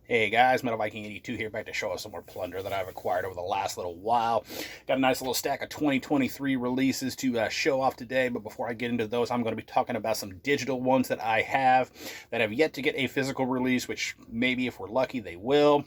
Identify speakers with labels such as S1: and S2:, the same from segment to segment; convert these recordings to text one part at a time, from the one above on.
S1: Hey guys, Metal Viking 82 here, back to show us some more plunder that I've acquired over the last little while. Got a nice little stack of 2023 releases to show off today, but before I get into those, I'm going to be talking about some digital ones that I have that have yet to get a physical release, which maybe if we're lucky they will.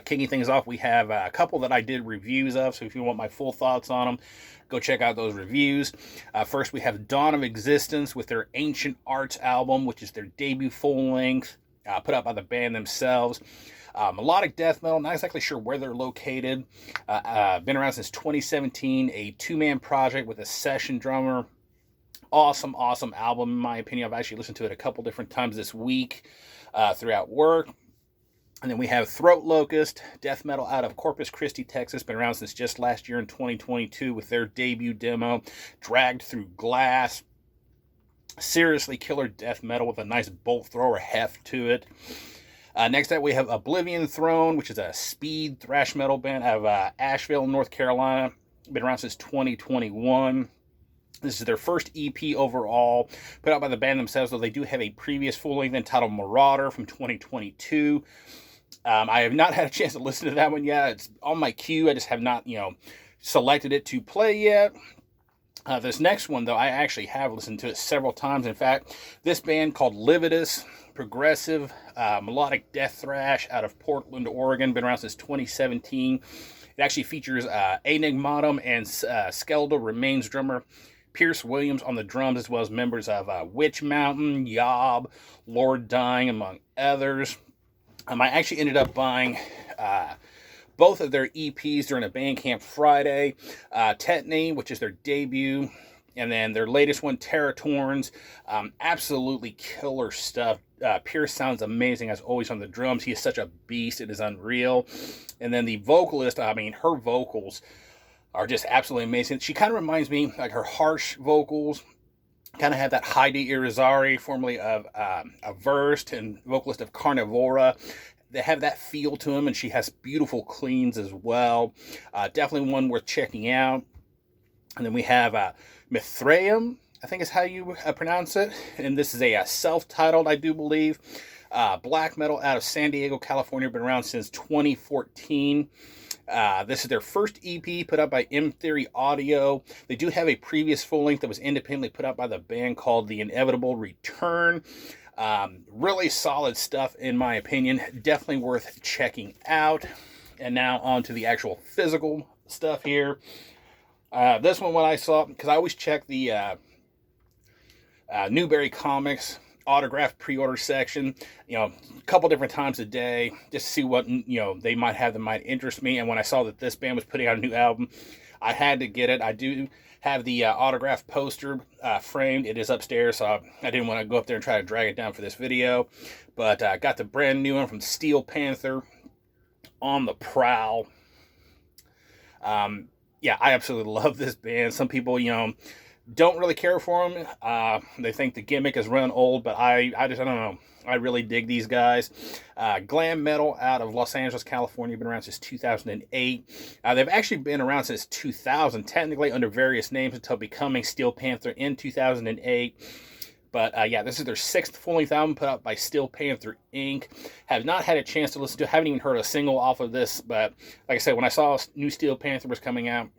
S1: Kicking things off, we have a couple that I did reviews of, so if you want my full thoughts on them, go check out those reviews. First, we have Dawn of Existence with their Ancient Arts album, which is their debut full-length, put out by the band themselves. Melodic death metal, not exactly sure where they're located. Been around since 2017, a two-man project with a session drummer. Awesome album, in my opinion. I've actually listened to it a couple different times this week throughout work. And then we have Throat Locust, death metal out of Corpus Christi, Texas. Been around since just last year in 2022 with their debut demo, Dragged Through Glass. Seriously killer death metal with a nice bolt thrower heft to it. Next up, we have Oblivion Throne, which is a speed thrash metal band out of Asheville, North Carolina. Been around since 2021. This is their first EP overall, put out by the band themselves, though they do have a previous full-length entitled Marauder from 2022. I have not had a chance to listen to that one yet. It's on my queue. I just have not, selected it to play yet. This next one, though, I actually have listened to it several times. In fact, this band called Lividus, progressive melodic death thrash out of Portland, Oregon, been around since 2017. It actually features Enigmatum and Skeletal Remains drummer Pierce Williams on the drums, as well as members of Witch Mountain, Yob, Lord Dying, among others. I actually ended up buying both of their EPs during a Bandcamp Friday. Tetany, which is their debut, and then their latest one, Terra Torns. Absolutely killer stuff. Pierce sounds amazing as always on the drums. He is such a beast. It is unreal. And then the vocalist, her vocals are just absolutely amazing. She kind of reminds me, like her harsh vocals, kind of have that Heidi Irizarry, formerly of Averst and vocalist of Carnivora. They have that feel to them, and she has beautiful cleans as well. Definitely one worth checking out. And then we have Mithraeum, I think is how you pronounce it. And this is a self-titled, I do believe, black metal out of San Diego, California. Been around since 2014. This is their first EP put out by M Theory Audio. They do have a previous full length that was independently put out by the band called The Inevitable Return. Really solid stuff, in my opinion. Definitely worth checking out. And now on to the actual physical stuff here. This one, when I saw, because I always check the Newberry Comics autograph pre-order section, a couple different times a day, just to see what, they might have that might interest me. And when I saw that this band was putting out a new album, I had to get it. I do have the autograph poster framed. It is upstairs, so I didn't want to go up there and try to drag it down for this video. But I got the brand new one from Steel Panther, On the Prowl. Yeah, I absolutely love this band. Some people, don't really care for them. They think the gimmick is run old, but I don't know. I really dig these guys. Glam metal out of Los Angeles, California. Been around since 2008. They've actually been around since 2000, technically under various names until becoming Steel Panther in 2008. But yeah, this is their sixth full-length album put out by Steel Panther Inc. Have not had a chance to listen to it. Haven't even heard a single off of this. But like I said, when I saw new Steel Panther was coming out,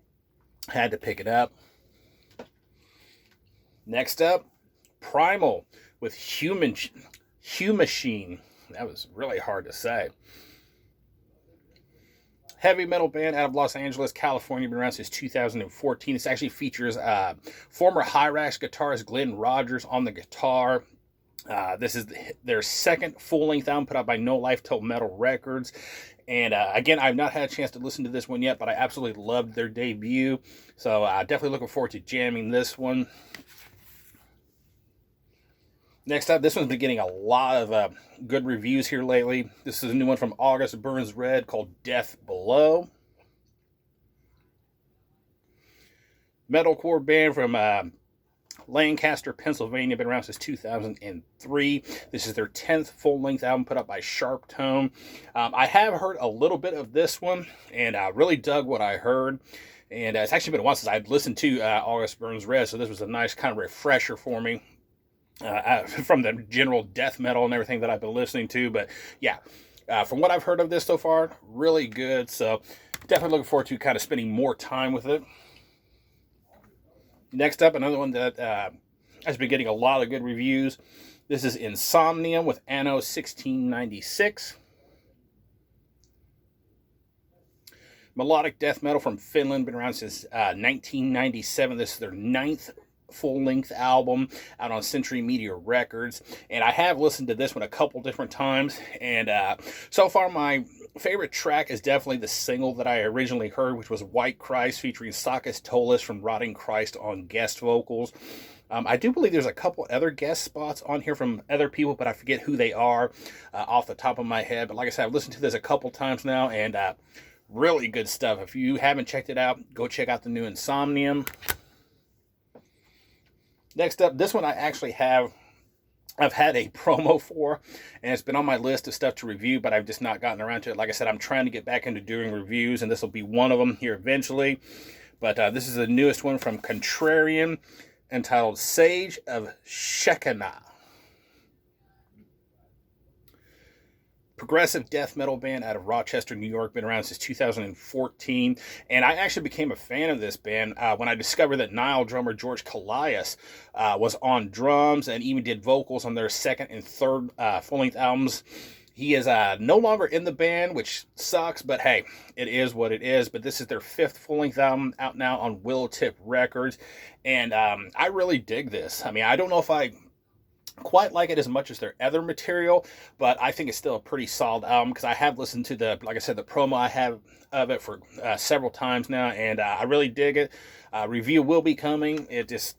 S1: I had to pick it up. Next up, Primal with Humachine. That was really hard to say. Heavy metal band out of Los Angeles, California. Been around since 2014. This actually features former Hyrax guitarist Glenn Rogers on the guitar. This is their second full-length album put out by No Life Till Metal Records. And again, I've not had a chance to listen to this one yet, but I absolutely loved their debut. So definitely looking forward to jamming this one. Next up, this one's been getting a lot of good reviews here lately. This is a new one from August Burns Red called Death Below. Metalcore band from Lancaster, Pennsylvania. Been around since 2003. This is their 10th full-length album put out by Sharp Tone. I have heard a little bit of this one, and I really dug what I heard. And it's actually been a while since I've listened to August Burns Red, so this was a nice kind of refresher for me. From the general death metal and everything that I've been listening to. But yeah, From what I've heard of this so far, really good. So definitely looking forward to kind of spending more time with it. Next up, another one that has been getting a lot of good reviews. This is Insomnium with Anno 1696. Melodic death metal from Finland, been around since 1997. This is their 9th full-length album out on Century Media Records, and I have listened to this one a couple different times, and so far my favorite track is definitely the single that I originally heard, which was White Christ, featuring Sakis Tolis from Rotting Christ on guest vocals. I do believe there's a couple other guest spots on here from other people, but I forget who they are off the top of my head. But like I said, I've listened to this a couple times now, and really good stuff. If you haven't checked it out, go check out the new Insomnium. Next up, this one I actually have. I've had a promo for, and it's been on my list of stuff to review, but I've just not gotten around to it. Like I said, I'm trying to get back into doing reviews, and this will be one of them here eventually. But this is the newest one from Contrarian, entitled Sage of Shekinah. Progressive death metal band out of Rochester, New York, been around since 2014, and I actually became a fan of this band when I discovered that Nile drummer George Callias was on drums and even did vocals on their second and third full-length albums. He is no longer in the band, which sucks, but hey, it is what it is. But this is their 5th full-length album out now on Willowtip Records, and I really dig this. I mean, I don't know if I quite like it as much as their other material, but I think it's still a pretty solid album, because I have listened to the, like I said, the promo I have of it for several times now, and I really dig it. Review will be coming. I've just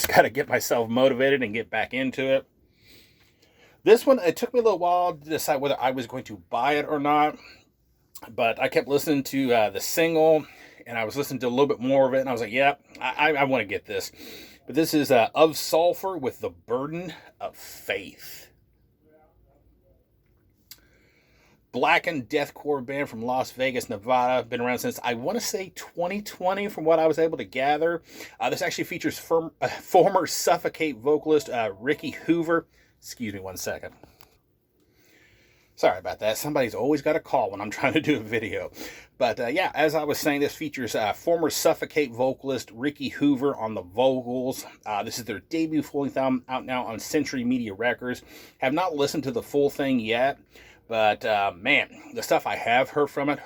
S1: got to get myself motivated and get back into it. This one, it took me a little while to decide whether I was going to buy it or not, but I kept listening to the single, and I was listening to a little bit more of it, and I was like, yeah, I want to get this. But this is Of Sulfur with the Burden of Faith. Blackened deathcore band from Las Vegas, Nevada. Been around since, I want to say, 2020 from what I was able to gather. This actually features former Suffocate vocalist Ricky Hoover. Excuse me one second. Sorry about that. Somebody's always got a call when I'm trying to do a video. But yeah, as I was saying, this features former Suffocate vocalist Ricky Hoover on the vocals. This is their debut full-length album, out now on Century Media Records. Have not listened to the full thing yet, but man, the stuff I have heard from it,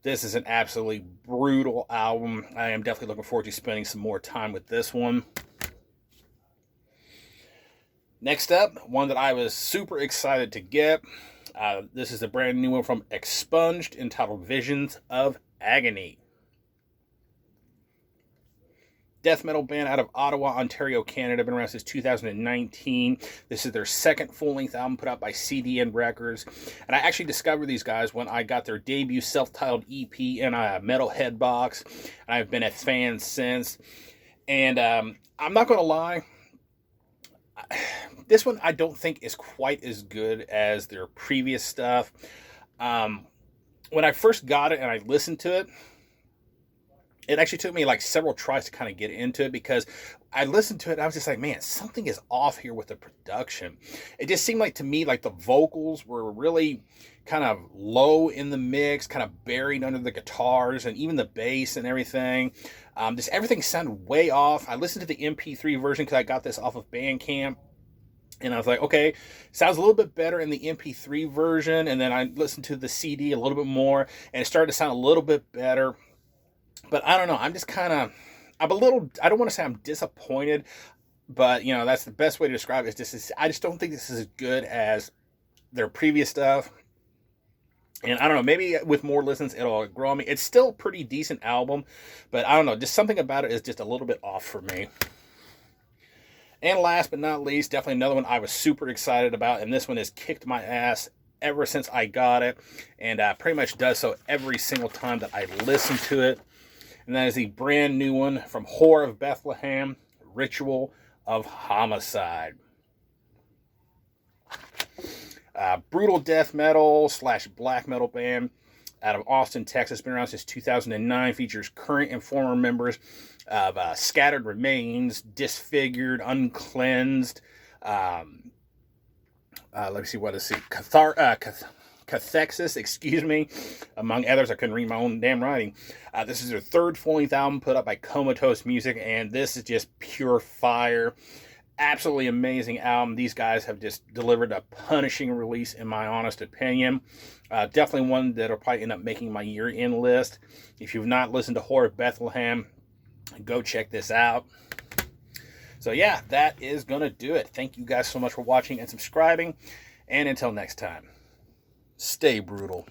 S1: this is an absolutely brutal album. I am definitely looking forward to spending some more time with this one. Next up, one that I was super excited to get. This is a brand new one from Expunged, entitled Visions of Agony. Death metal band out of Ottawa, Ontario, Canada. Been around since 2019. This is their 2nd full-length album put out by CDN Records. And I actually discovered these guys when I got their debut self-titled EP in a Metalhead box. And I've been a fan since. And I'm not going to lie, this one I don't think is quite as good as their previous stuff. When I first got it and I listened to it, it actually took me like several tries to kind of get into it, because I listened to it and I was just like, man, something is off here with the production. It just seemed like, to me, like the vocals were really kind of low in the mix, kind of buried under the guitars and even the bass and everything. Just everything sounded way off. I listened to the MP3 version because I got this off of Bandcamp. And I was like, okay, sounds a little bit better in the MP3 version. And then I listened to the CD a little bit more, and it started to sound a little bit better. But I don't know. I'm just kind of, I don't want to say I'm disappointed, but, you know, that's the best way to describe it. I just don't think this is as good as their previous stuff. And I don't know, maybe with more listens, it'll grow on me. It's still a pretty decent album, but I don't know, just something about it is just a little bit off for me. And last but not least, definitely another one I was super excited about, and this one has kicked my ass ever since I got it, and pretty much does so every single time that I listen to it. And that is the brand new one from Whore of Bethlehem, Ritual of Homicide. Brutal death metal / black metal band out of Austin, Texas. Been around since 2009. Features current and former members of Scattered Remains, Disfigured, Uncleansed, let me see, what is it? Cathexis, excuse me, among others. I couldn't read my own damn writing. This is their third full-length album put up by Comatose Music, and this is just pure fire. Absolutely amazing album. These guys have just delivered a punishing release, in my honest opinion. Definitely one that'll probably end up making my year-end list. If you've not listened to Horror of Bethlehem, go check this out. So yeah, that is going to do it. Thank you guys so much for watching and subscribing. And until next time, stay brutal.